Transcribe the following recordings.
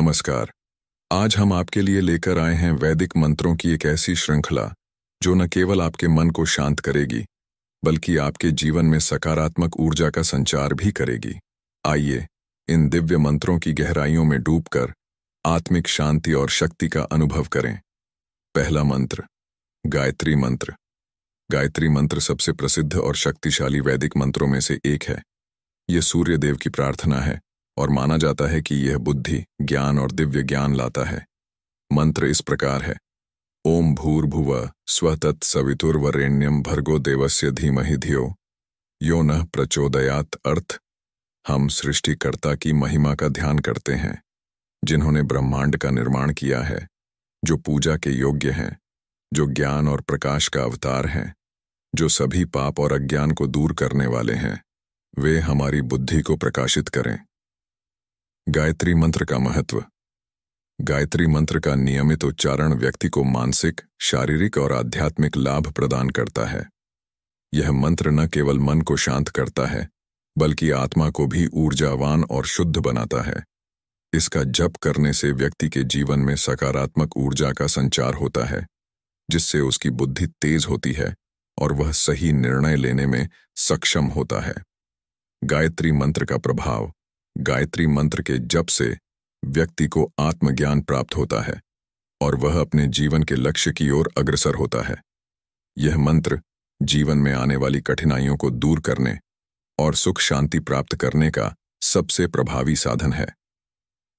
नमस्कार। आज हम आपके लिए लेकर आए हैं वैदिक मंत्रों की एक ऐसी श्रृंखला जो न केवल आपके मन को शांत करेगी बल्कि आपके जीवन में सकारात्मक ऊर्जा का संचार भी करेगी। आइए इन दिव्य मंत्रों की गहराइयों में डूबकर आत्मिक शांति और शक्ति का अनुभव करें। पहला मंत्र, गायत्री मंत्र। गायत्री मंत्र सबसे प्रसिद्ध और शक्तिशाली वैदिक मंत्रों में से एक है। यह सूर्य देव की प्रार्थना है और माना जाता है कि यह बुद्धि, ज्ञान और दिव्य ज्ञान लाता है। मंत्र इस प्रकार है: ओम भूर्भुवः स्वः तत्सवितुर्वरेण्यं भर्गो देवस्य धीमहि धियो यो नः प्रचोदयात्। अर्थ: हम सृष्टिकर्ता की महिमा का ध्यान करते हैं, जिन्होंने ब्रह्मांड का निर्माण किया है, जो पूजा के योग्य हैं, जो ज्ञान और प्रकाश का अवतार हैं, जो सभी पाप और अज्ञान को दूर करने वाले हैं। वे हमारी बुद्धि को प्रकाशित करें। गायत्री मंत्र का महत्व। गायत्री मंत्र का नियमित उच्चारण व्यक्ति को मानसिक, शारीरिक और आध्यात्मिक लाभ प्रदान करता है। यह मंत्र न केवल मन को शांत करता है बल्कि आत्मा को भी ऊर्जावान और शुद्ध बनाता है। इसका जप करने से व्यक्ति के जीवन में सकारात्मक ऊर्जा का संचार होता है, जिससे उसकी बुद्धि तेज होती है और वह सही निर्णय लेने में सक्षम होता है। गायत्री मंत्र का प्रभाव। गायत्री मंत्र के जप से व्यक्ति को आत्मज्ञान प्राप्त होता है और वह अपने जीवन के लक्ष्य की ओर अग्रसर होता है। यह मंत्र जीवन में आने वाली कठिनाइयों को दूर करने और सुख शांति प्राप्त करने का सबसे प्रभावी साधन है।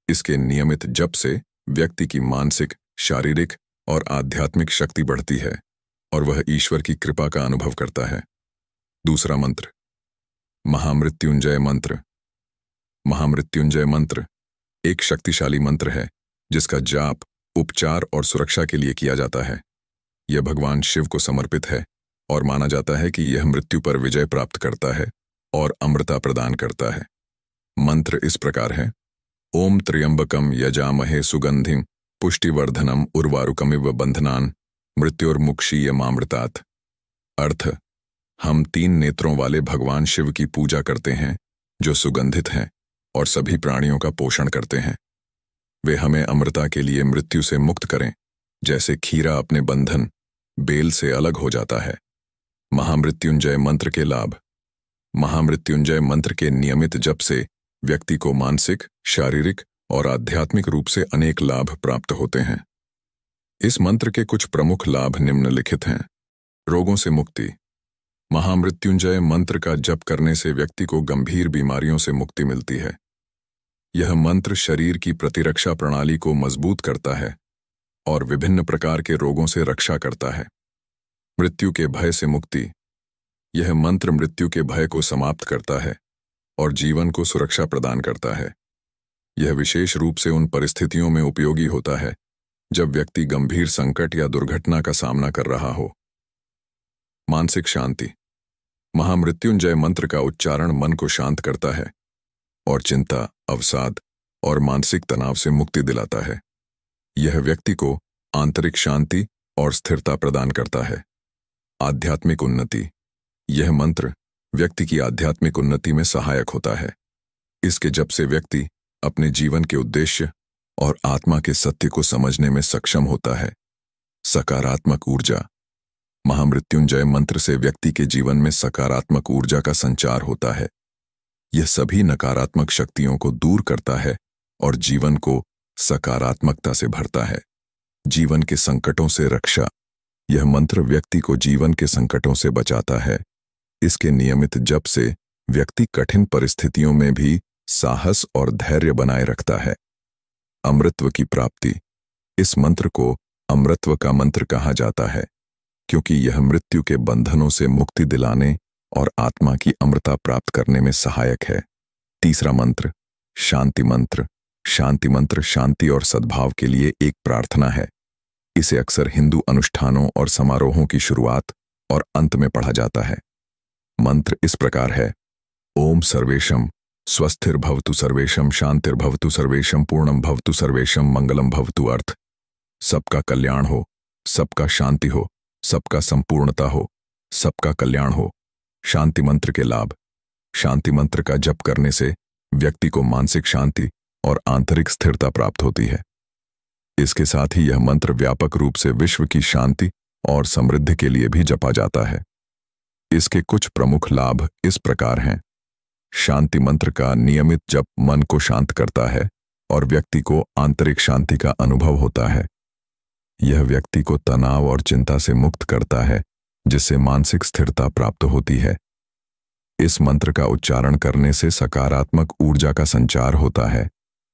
इसके नियमित जप से व्यक्ति की मानसिक, शारीरिक और आध्यात्मिक शक्ति बढ़ती है और वह ईश्वर की कृपा का अनुभव करता है। दूसरा मंत्र, महामृत्युंजय मंत्र। महामृत्युंजय मंत्र एक शक्तिशाली मंत्र है जिसका जाप उपचार और सुरक्षा के लिए किया जाता है। यह भगवान शिव को समर्पित है और माना जाता है कि यह मृत्यु पर विजय प्राप्त करता है और अमृता प्रदान करता है। मंत्र इस प्रकार है: ओम त्र्यंबकम यजामहे सुगंधिम पुष्टिवर्धनम उर्वारुकमिव बंधनान मृत्युर्मुक्षीयमामृतात्। अर्थ: हम 3 नेत्रों वाले भगवान शिव की पूजा करते हैं जो सुगंधित हैं और सभी प्राणियों का पोषण करते हैं। वे हमें अमृता के लिए मृत्यु से मुक्त करें, जैसे खीरा अपने बंधन बेल से अलग हो जाता है। महामृत्युंजय मंत्र के लाभ। महामृत्युंजय मंत्र के नियमित जप से व्यक्ति को मानसिक, शारीरिक और आध्यात्मिक रूप से अनेक लाभ प्राप्त होते हैं। इस मंत्र के कुछ प्रमुख लाभ निम्नलिखित हैं। रोगों से मुक्ति। महामृत्युंजय मंत्र का जप करने से व्यक्ति को गंभीर बीमारियों से मुक्ति मिलती है। यह मंत्र शरीर की प्रतिरक्षा प्रणाली को मजबूत करता है और विभिन्न प्रकार के रोगों से रक्षा करता है। मृत्यु के भय से मुक्ति। यह मंत्र मृत्यु के भय को समाप्त करता है और जीवन को सुरक्षा प्रदान करता है। यह विशेष रूप से उन परिस्थितियों में उपयोगी होता है जब व्यक्ति गंभीर संकट या दुर्घटना का सामना कर रहा हो। मानसिक शांति। महामृत्युंजय मंत्र का उच्चारण मन को शांत करता है और चिंता, अवसाद और मानसिक तनाव से मुक्ति दिलाता है। यह व्यक्ति को आंतरिक शांति और स्थिरता प्रदान करता है। आध्यात्मिक उन्नति। यह मंत्र व्यक्ति की आध्यात्मिक उन्नति में सहायक होता है। इसके जप से व्यक्ति अपने जीवन के उद्देश्य और आत्मा के सत्य को समझने में सक्षम होता है। सकारात्मक ऊर्जा। महामृत्युंजय मंत्र से व्यक्ति के जीवन में सकारात्मक ऊर्जा का संचार होता है। यह सभी नकारात्मक शक्तियों को दूर करता है और जीवन को सकारात्मकता से भरता है। जीवन के संकटों से रक्षा। यह मंत्र व्यक्ति को जीवन के संकटों से बचाता है। इसके नियमित जप से व्यक्ति कठिन परिस्थितियों में भी साहस और धैर्य बनाए रखता है। अमृतत्व की प्राप्ति। इस मंत्र को अमृतत्व का मंत्र कहा जाता है क्योंकि यह मृत्यु के बंधनों से मुक्ति दिलाने और आत्मा की अमृता प्राप्त करने में सहायक है। तीसरा मंत्र, शांति मंत्र। शांति मंत्र शांति और सद्भाव के लिए एक प्रार्थना है। इसे अक्सर हिंदू अनुष्ठानों और समारोहों की शुरुआत और अंत में पढ़ा जाता है। मंत्र इस प्रकार है: ओम सर्वेशम स्वस्थिर्भवतु सर्वेशम शांतिर्भवतु सर्वेशम पूर्णम भवतु सर्वेशम मंगलम भवतु। अर्थ: सबका कल्याण हो, सबका शांति हो, सबका संपूर्णता हो, सबका कल्याण हो। शांति मंत्र के लाभ। शांति मंत्र का जप करने से व्यक्ति को मानसिक शांति, और आंतरिक स्थिरता प्राप्त होती है। इसके साथ ही यह मंत्र व्यापक रूप से विश्व की शांति और समृद्धि के लिए भी जपा जाता है। इसके कुछ प्रमुख लाभ इस प्रकार हैं। शांति मंत्र का नियमित जप मन को शांत करता है और व्यक्ति को आंतरिक शांति का अनुभव होता है। यह व्यक्ति को तनाव और चिंता से मुक्त करता है, जिससे मानसिक स्थिरता प्राप्त होती है। इस मंत्र का उच्चारण करने से सकारात्मक ऊर्जा का संचार होता है,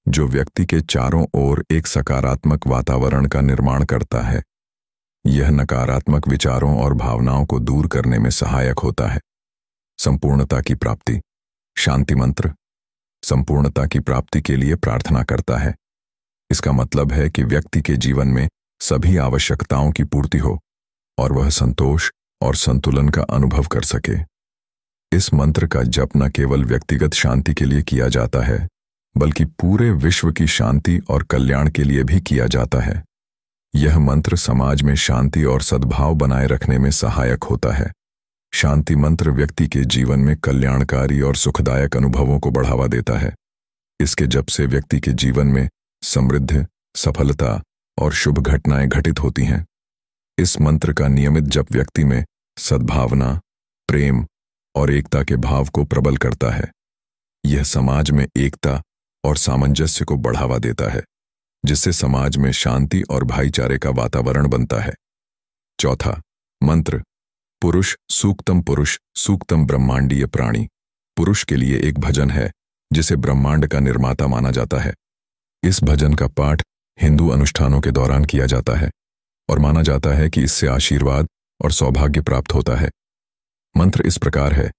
जो व्यक्ति के चारों ओर एक सकारात्मक वातावरण का निर्माण करता है। यह नकारात्मक विचारों और भावनाओं को दूर करने में सहायक होता है। संपूर्णता की प्राप्ति। शांति मंत्र संपूर्णता की प्राप्ति के लिए प्रार्थना करता है। इसका मतलब है कि व्यक्ति के जीवन में सभी आवश्यकताओं की पूर्ति हो और वह संतोष और संतुलन का अनुभव कर सके। इस मंत्र का जप न केवल व्यक्तिगत शांति के लिए किया जाता है, बल्कि पूरे विश्व की शांति और कल्याण के लिए भी किया जाता है। यह मंत्र समाज में शांति और सद्भाव बनाए रखने में सहायक होता है। शांति मंत्र व्यक्ति के जीवन में कल्याणकारी और सुखदायक अनुभवों को बढ़ावा देता है। इसके जप से व्यक्ति के जीवन में समृद्धि, सफलता और शुभ घटनाएं घटित होती हैं। इस मंत्र का नियमित जप व्यक्ति में सद्भावना, प्रेम और एकता के भाव को प्रबल करता है। यह समाज में एकता और सामंजस्य को बढ़ावा देता है, जिससे समाज में शांति और भाईचारे का वातावरण बनता है। चौथा मंत्र पुरुष सूक्तम ब्रह्मांडीय प्राणी। पुरुष के लिए एक भजन है जिसे ब्रह्मांड का निर्माता माना जाता है। इस भजन का पाठ हिंदू अनुष्ठानों के दौरान किया जाता है और माना जाता है कि इससे आशीर्वाद और सौभाग्य प्राप्त होता है। मंत्र इस प्रकार है।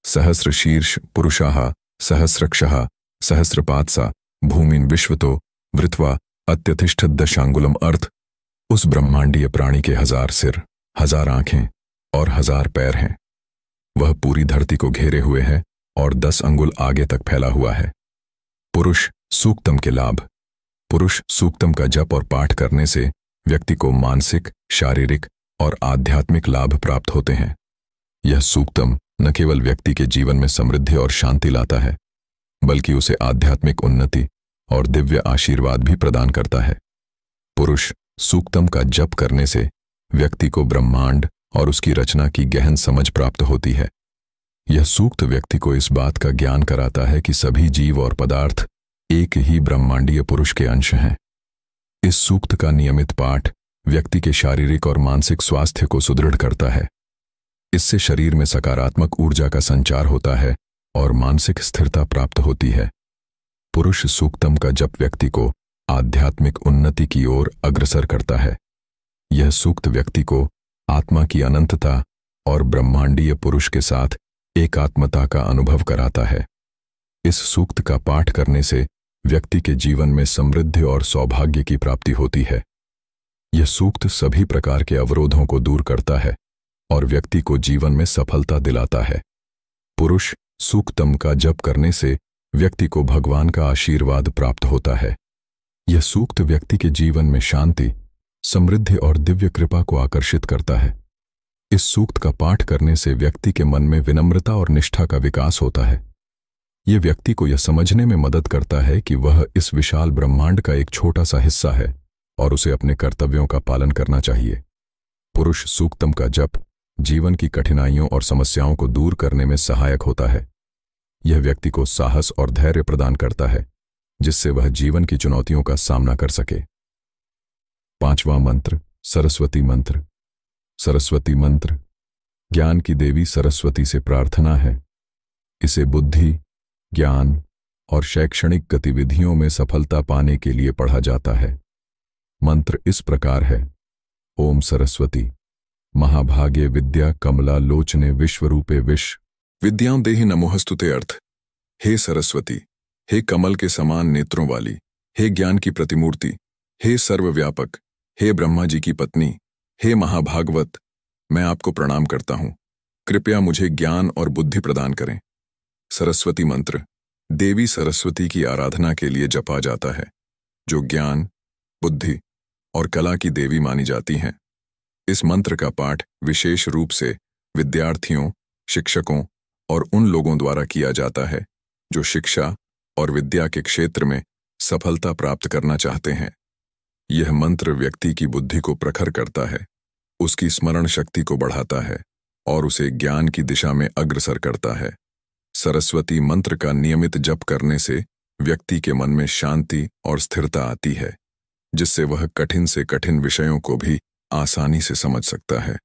सहस्र शीर्ष पुरुषाः सहस्रक्षः सहस्रपात्सा भूमिन विश्वतो वृत्वा अत्यतिष्ठत दशांगुलम। अर्थ, उस ब्रह्मांडीय प्राणी के 1000 सिर, 1000 आंखें और 1000 पैर हैं। वह पूरी धरती को घेरे हुए है और 10 अंगुल आगे तक फैला हुआ है। पुरुष सूक्तम के लाभ। पुरुष सूक्तम का जप और पाठ करने से व्यक्ति को मानसिक, शारीरिक और आध्यात्मिक लाभ प्राप्त होते हैं। यह सूक्तम न केवल व्यक्ति के जीवन में समृद्धि और शांति लाता है, बल्कि उसे आध्यात्मिक उन्नति और दिव्य आशीर्वाद भी प्रदान करता है। पुरुष सूक्तम का जप करने से व्यक्ति को ब्रह्मांड और उसकी रचना की गहन समझ प्राप्त होती है। यह सूक्त व्यक्ति को इस बात का ज्ञान कराता है कि सभी जीव और पदार्थ एक ही ब्रह्मांडीय पुरुष के अंश हैं। इस सूक्त का नियमित पाठ व्यक्ति के शारीरिक और मानसिक स्वास्थ्य को सुदृढ़ करता है। इससे शरीर में सकारात्मक ऊर्जा का संचार होता है और मानसिक स्थिरता प्राप्त होती है। पुरुष सूक्तम का जप व्यक्ति को आध्यात्मिक उन्नति की ओर अग्रसर करता है। यह सूक्त व्यक्ति को आत्मा की अनंतता और ब्रह्मांडीय पुरुष के साथ एकात्मता का अनुभव कराता है। इस सूक्त का पाठ करने से व्यक्ति के जीवन में समृद्धि और सौभाग्य की प्राप्ति होती है। यह सूक्त सभी प्रकार के अवरोधों को दूर करता है और व्यक्ति को जीवन में सफलता दिलाता है। पुरुष सूक्तम का जप करने से व्यक्ति को भगवान का आशीर्वाद प्राप्त होता है। यह सूक्त व्यक्ति के जीवन में शांति, समृद्धि और दिव्य कृपा को आकर्षित करता है। इस सूक्त का पाठ करने से व्यक्ति के मन में विनम्रता और निष्ठा का विकास होता है। यह व्यक्ति को यह समझने में मदद करता है कि वह इस विशाल ब्रह्मांड का एक छोटा सा हिस्सा है और उसे अपने कर्तव्यों का पालन करना चाहिए। पुरुष सूक्तम का जप जीवन की कठिनाइयों और समस्याओं को दूर करने में सहायक होता है। यह व्यक्ति को साहस और धैर्य प्रदान करता है, जिससे वह जीवन की चुनौतियों का सामना कर सके। पांचवां मंत्र सरस्वती मंत्र। सरस्वती मंत्र ज्ञान की देवी सरस्वती से प्रार्थना है। इसे बुद्धि, ज्ञान और शैक्षणिक गतिविधियों में सफलता पाने के लिए पढ़ा जाता है। मंत्र इस प्रकार है। ओम सरस्वती महाभागे विद्या कमला लोचने विश्वरूपे विद्यां देहि नमोहस्तुते। अर्थ, हे सरस्वती, हे कमल के समान नेत्रों वाली, हे ज्ञान की प्रतिमूर्ति, हे सर्वव्यापक, हे ब्रह्मा जी की पत्नी, हे महाभागवत, मैं आपको प्रणाम करता हूं। कृपया मुझे ज्ञान और बुद्धि प्रदान करें। सरस्वती मंत्र देवी सरस्वती की आराधना के लिए जपा जाता है, जो ज्ञान, बुद्धि और कला की देवी मानी जाती हैं। इस मंत्र का पाठ विशेष रूप से विद्यार्थियों, शिक्षकों और उन लोगों द्वारा किया जाता है जो शिक्षा और विद्या के क्षेत्र में सफलता प्राप्त करना चाहते हैं। यह मंत्र व्यक्ति की बुद्धि को प्रखर करता है, उसकी स्मरण शक्ति को बढ़ाता है और उसे ज्ञान की दिशा में अग्रसर करता है। सरस्वती मंत्र का नियमित जप करने से व्यक्ति के मन में शांति और स्थिरता आती है, जिससे वह कठिन से कठिन विषयों को भी आसानी से समझ सकता है।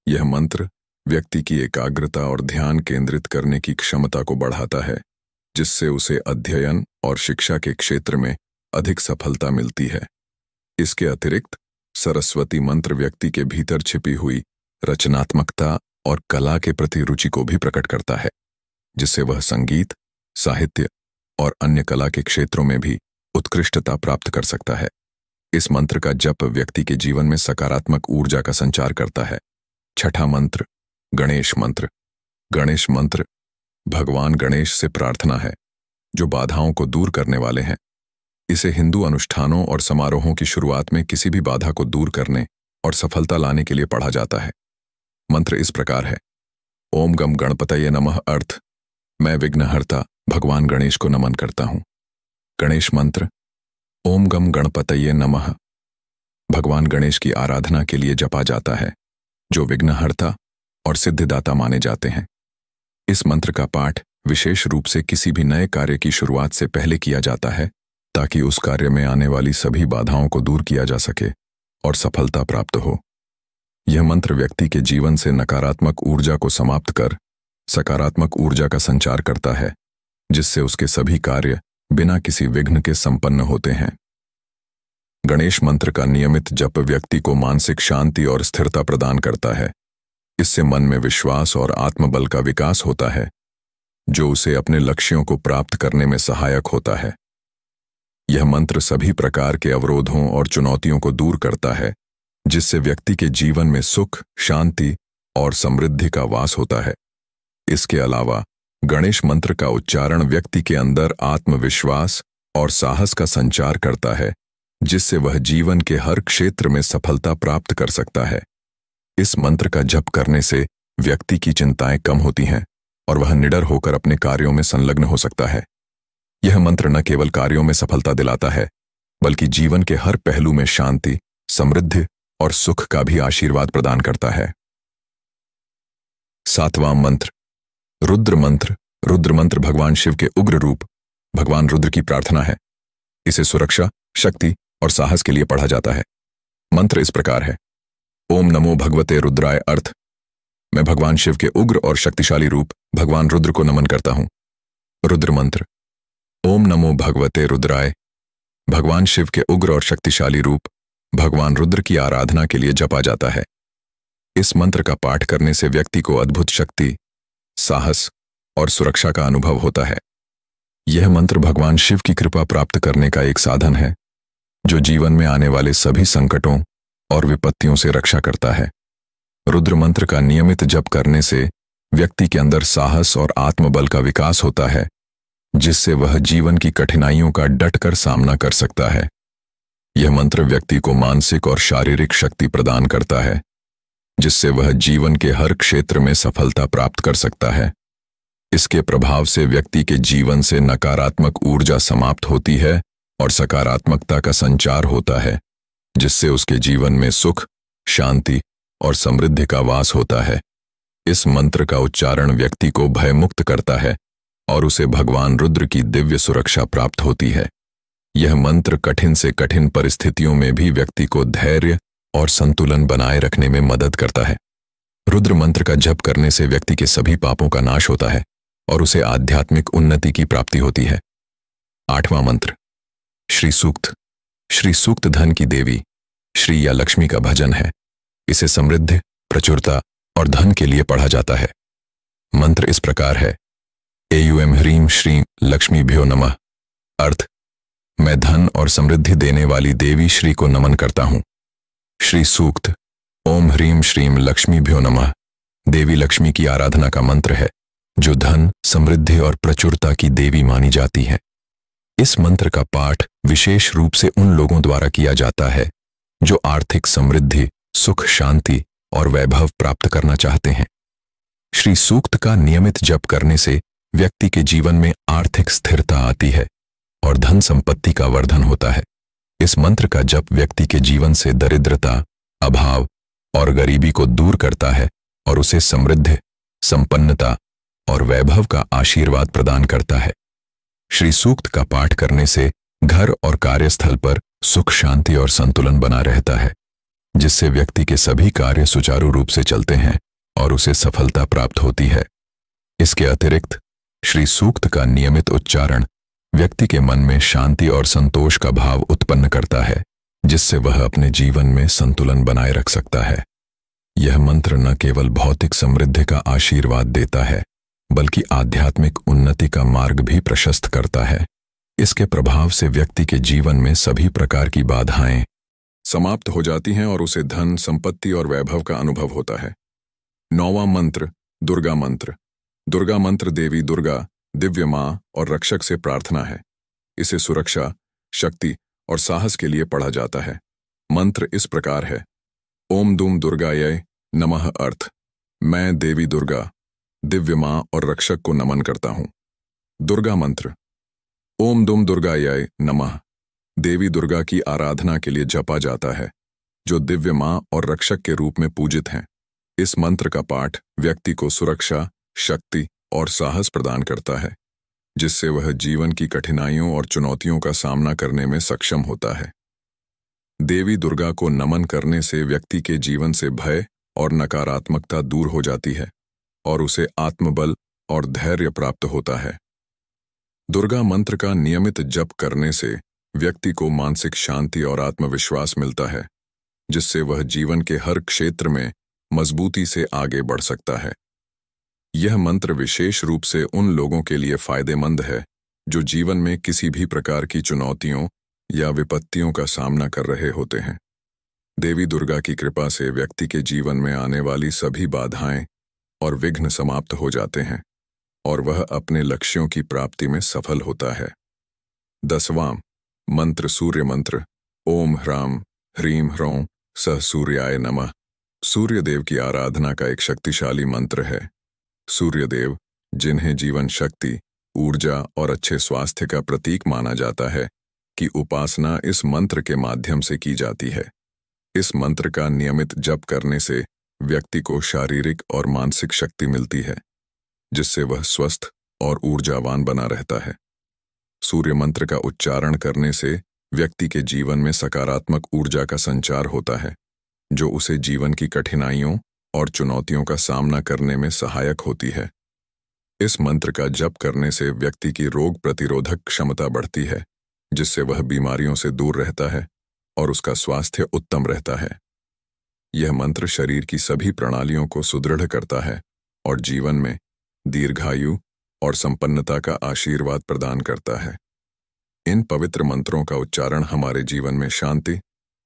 यह मंत्र व्यक्ति की एकाग्रता और ध्यान केंद्रित करने की क्षमता को बढ़ाता है, जिससे उसे अध्ययन और शिक्षा के क्षेत्र में अधिक सफलता मिलती है। इसके अतिरिक्त सरस्वती मंत्र व्यक्ति के भीतर छिपी हुई रचनात्मकता और कला के प्रति रुचि को भी प्रकट करता है, जिससे वह संगीत, साहित्य और अन्य कला के क्षेत्रों में भी उत्कृष्टता प्राप्त कर सकता है। इस मंत्र का जप व्यक्ति के जीवन में सकारात्मक ऊर्जा का संचार करता है। छठा मंत्र, गणेश मंत्र। गणेश मंत्र भगवान गणेश से प्रार्थना है, जो बाधाओं को दूर करने वाले हैं। इसे हिंदू अनुष्ठानों और समारोहों की शुरुआत में किसी भी बाधा को दूर करने और सफलता लाने के लिए पढ़ा जाता है। मंत्र इस प्रकार है। ओम गम गणपतये नमः। अर्थ, मैं विघ्नहर्ता भगवान गणेश को नमन करता हूँ। गणेश मंत्र। ओम गम गणपतये नमः भगवान गणेश की आराधना के लिए जपा जाता है, जो विघ्नहर्ता और सिद्धिदाता माने जाते हैं। इस मंत्र का पाठ विशेष रूप से किसी भी नए कार्य की शुरुआत से पहले किया जाता है, ताकि उस कार्य में आने वाली सभी बाधाओं को दूर किया जा सके और सफलता प्राप्त हो। यह मंत्र व्यक्ति के जीवन से नकारात्मक ऊर्जा को समाप्त कर सकारात्मक ऊर्जा का संचार करता है, जिससे उसके सभी कार्य बिना किसी विघ्न के संपन्न होते हैं। गणेश मंत्र का नियमित जप व्यक्ति को मानसिक शांति और स्थिरता प्रदान करता है। इससे मन में विश्वास और आत्मबल का विकास होता है, जो उसे अपने लक्ष्यों को प्राप्त करने में सहायक होता है। यह मंत्र सभी प्रकार के अवरोधों और चुनौतियों को दूर करता है, जिससे व्यक्ति के जीवन में सुख, शांति और समृद्धि का वास होता है। इसके अलावा गणेश मंत्र का उच्चारण व्यक्ति के अंदर आत्मविश्वास और साहस का संचार करता है, जिससे वह जीवन के हर क्षेत्र में सफलता प्राप्त कर सकता है। इस मंत्र का जप करने से व्यक्ति की चिंताएं कम होती हैं और वह निडर होकर अपने कार्यों में संलग्न हो सकता है। यह मंत्र न केवल कार्यों में सफलता दिलाता है, बल्कि जीवन के हर पहलू में शांति, समृद्धि और सुख का भी आशीर्वाद प्रदान करता है। सातवां मंत्र, रुद्र मंत्र। रुद्र मंत्र भगवान शिव के उग्र रूप भगवान रुद्र की प्रार्थना है। इसे सुरक्षा, शक्ति और साहस के लिए पढ़ा जाता है। मंत्र इस प्रकार है। ओम नमो भगवते रुद्राय। अर्थ, मैं भगवान शिव के उग्र और शक्तिशाली रूप भगवान रुद्र को नमन करता हूं। रुद्र मंत्र। ओम नमो भगवते रुद्राय। भगवान शिव के उग्र और शक्तिशाली रूप भगवान रुद्र की आराधना के लिए जपा जाता है। इस मंत्र का पाठ करने से व्यक्ति को अद्भुत शक्ति, साहस और सुरक्षा का अनुभव होता है। यह मंत्र भगवान शिव की कृपा प्राप्त करने का एक साधन है, जो जीवन में आने वाले सभी संकटों और विपत्तियों से रक्षा करता है। रुद्र मंत्र का नियमित जप करने से व्यक्ति के अंदर साहस और आत्मबल का विकास होता है, जिससे वह जीवन की कठिनाइयों का डटकर सामना कर सकता है। यह मंत्र व्यक्ति को मानसिक और शारीरिक शक्ति प्रदान करता है, जिससे वह जीवन के हर क्षेत्र में सफलता प्राप्त कर सकता है। इसके प्रभाव से व्यक्ति के जीवन से नकारात्मक ऊर्जा समाप्त होती है और सकारात्मकता का संचार होता है, जिससे उसके जीवन में सुख, शांति और समृद्धि का वास होता है। इस मंत्र का उच्चारण व्यक्ति को भयमुक्त करता है और उसे भगवान रुद्र की दिव्य सुरक्षा प्राप्त होती है। यह मंत्र कठिन से कठिन परिस्थितियों में भी व्यक्ति को धैर्य और संतुलन बनाए रखने में मदद करता है। रुद्र मंत्र का जप करने से व्यक्ति के सभी पापों का नाश होता है और उसे आध्यात्मिक उन्नति की प्राप्ति होती है। आठवां मंत्र, श्री सूक्त। श्री सूक्त धन की देवी श्री या लक्ष्मी का भजन है। इसे समृद्धि, प्रचुरता और धन के लिए पढ़ा जाता है। मंत्र इस प्रकार है। एयूएम ह्रीम श्रीम लक्ष्मीभ्यो नमः। अर्थ, मैं धन और समृद्धि देने वाली देवी श्री को नमन करता हूं। श्री सूक्त। ओम ह्रीम श्रीम लक्ष्मीभ्यो नमः देवी लक्ष्मी की आराधना का मंत्र है, जो धन, समृद्धि और प्रचुरता की देवी मानी जाती है। इस मंत्र का पाठ विशेष रूप से उन लोगों द्वारा किया जाता है जो आर्थिक समृद्धि, सुख, शांति और वैभव प्राप्त करना चाहते हैं। श्री सूक्त का नियमित जप करने से व्यक्ति के जीवन में आर्थिक स्थिरता आती है, और धन संपत्ति का वर्धन होता है। इस मंत्र का जप व्यक्ति के जीवन से दरिद्रता, अभाव और गरीबी को दूर करता है और उसे समृद्धि, संपन्नता और वैभव का आशीर्वाद प्रदान करता है। श्री सूक्त का पाठ करने से घर और कार्यस्थल पर सुख, शांति और संतुलन बना रहता है, जिससे व्यक्ति के सभी कार्य सुचारू रूप से चलते हैं और उसे सफलता प्राप्त होती है। इसके अतिरिक्त श्री सूक्त का नियमित उच्चारण व्यक्ति के मन में शांति और संतोष का भाव उत्पन्न करता है, जिससे वह अपने जीवन में संतुलन बनाए रख सकता है। यह मंत्र न केवल भौतिक समृद्धि का आशीर्वाद देता है, बल्कि आध्यात्मिक उन्नति का मार्ग भी प्रशस्त करता है। इसके प्रभाव से व्यक्ति के जीवन में सभी प्रकार की बाधाएं समाप्त हो जाती हैं और उसे धन, संपत्ति और वैभव का अनुभव होता है। 9वां मंत्र, दुर्गा मंत्र। दुर्गा मंत्र देवी दुर्गा, दिव्य मां और रक्षक से प्रार्थना है। इसे सुरक्षा, शक्ति और साहस के लिए पढ़ा जाता है। मंत्र इस प्रकार है: ओम दुम दुर्गायै नमः। अर्थ: मैं देवी दुर्गा, दिव्य मां और रक्षक को नमन करता हूं। दुर्गा मंत्र। ओम दुम दुर्गायै नमः देवी दुर्गा की आराधना के लिए जपा जाता है, जो दिव्य मां और रक्षक के रूप में पूजित हैं। इस मंत्र का पाठ व्यक्ति को सुरक्षा, शक्ति और साहस प्रदान करता है, जिससे वह जीवन की कठिनाइयों और चुनौतियों का सामना करने में सक्षम होता है। देवी दुर्गा को नमन करने से व्यक्ति के जीवन से भय और नकारात्मकता दूर हो जाती है और उसे आत्मबल और धैर्य प्राप्त होता है। दुर्गा मंत्र का नियमित जप करने से व्यक्ति को मानसिक शांति और आत्मविश्वास मिलता है, जिससे वह जीवन के हर क्षेत्र में मजबूती से आगे बढ़ सकता है। यह मंत्र विशेष रूप से उन लोगों के लिए फायदेमंद है जो जीवन में किसी भी प्रकार की चुनौतियों या विपत्तियों का सामना कर रहे होते हैं। देवी दुर्गा की कृपा से व्यक्ति के जीवन में आने वाली सभी बाधाएं और विघ्न समाप्त हो जाते हैं और वह अपने लक्ष्यों की प्राप्ति में सफल होता है। 10वां मंत्र, सूर्य मंत्र। ओम ह्रां ह्रीं ह्रौं सः सूर्याय नमः। सूर्यदेव की आराधना का एक शक्तिशाली मंत्र है। सूर्यदेव, जिन्हें जीवन शक्ति, ऊर्जा और अच्छे स्वास्थ्य का प्रतीक माना जाता है, की उपासना इस मंत्र के माध्यम से की जाती है। इस मंत्र का नियमित जप करने से व्यक्ति को शारीरिक और मानसिक शक्ति मिलती है, जिससे वह स्वस्थ और ऊर्जावान बना रहता है। सूर्य मंत्र का उच्चारण करने से व्यक्ति के जीवन में सकारात्मक ऊर्जा का संचार होता है, जो उसे जीवन की कठिनाइयों और चुनौतियों का सामना करने में सहायक होती है। इस मंत्र का जप करने से व्यक्ति की रोग प्रतिरोधक क्षमता बढ़ती है, जिससे वह बीमारियों से दूर रहता है और उसका स्वास्थ्य उत्तम रहता है। यह मंत्र शरीर की सभी प्रणालियों को सुदृढ़ करता है और जीवन में दीर्घायु और संपन्नता का आशीर्वाद प्रदान करता है। इन पवित्र मंत्रों का उच्चारण हमारे जीवन में शांति,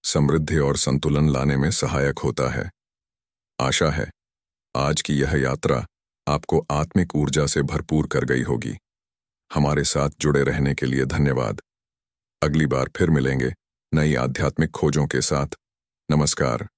समृद्धि और संतुलन लाने में सहायक होता है। आशा है आज की यह यात्रा आपको आत्मिक ऊर्जा से भरपूर कर गई होगी। हमारे साथ जुड़े रहने के लिए धन्यवाद। अगली बार फिर मिलेंगे नई आध्यात्मिक खोजों के साथ। नमस्कार।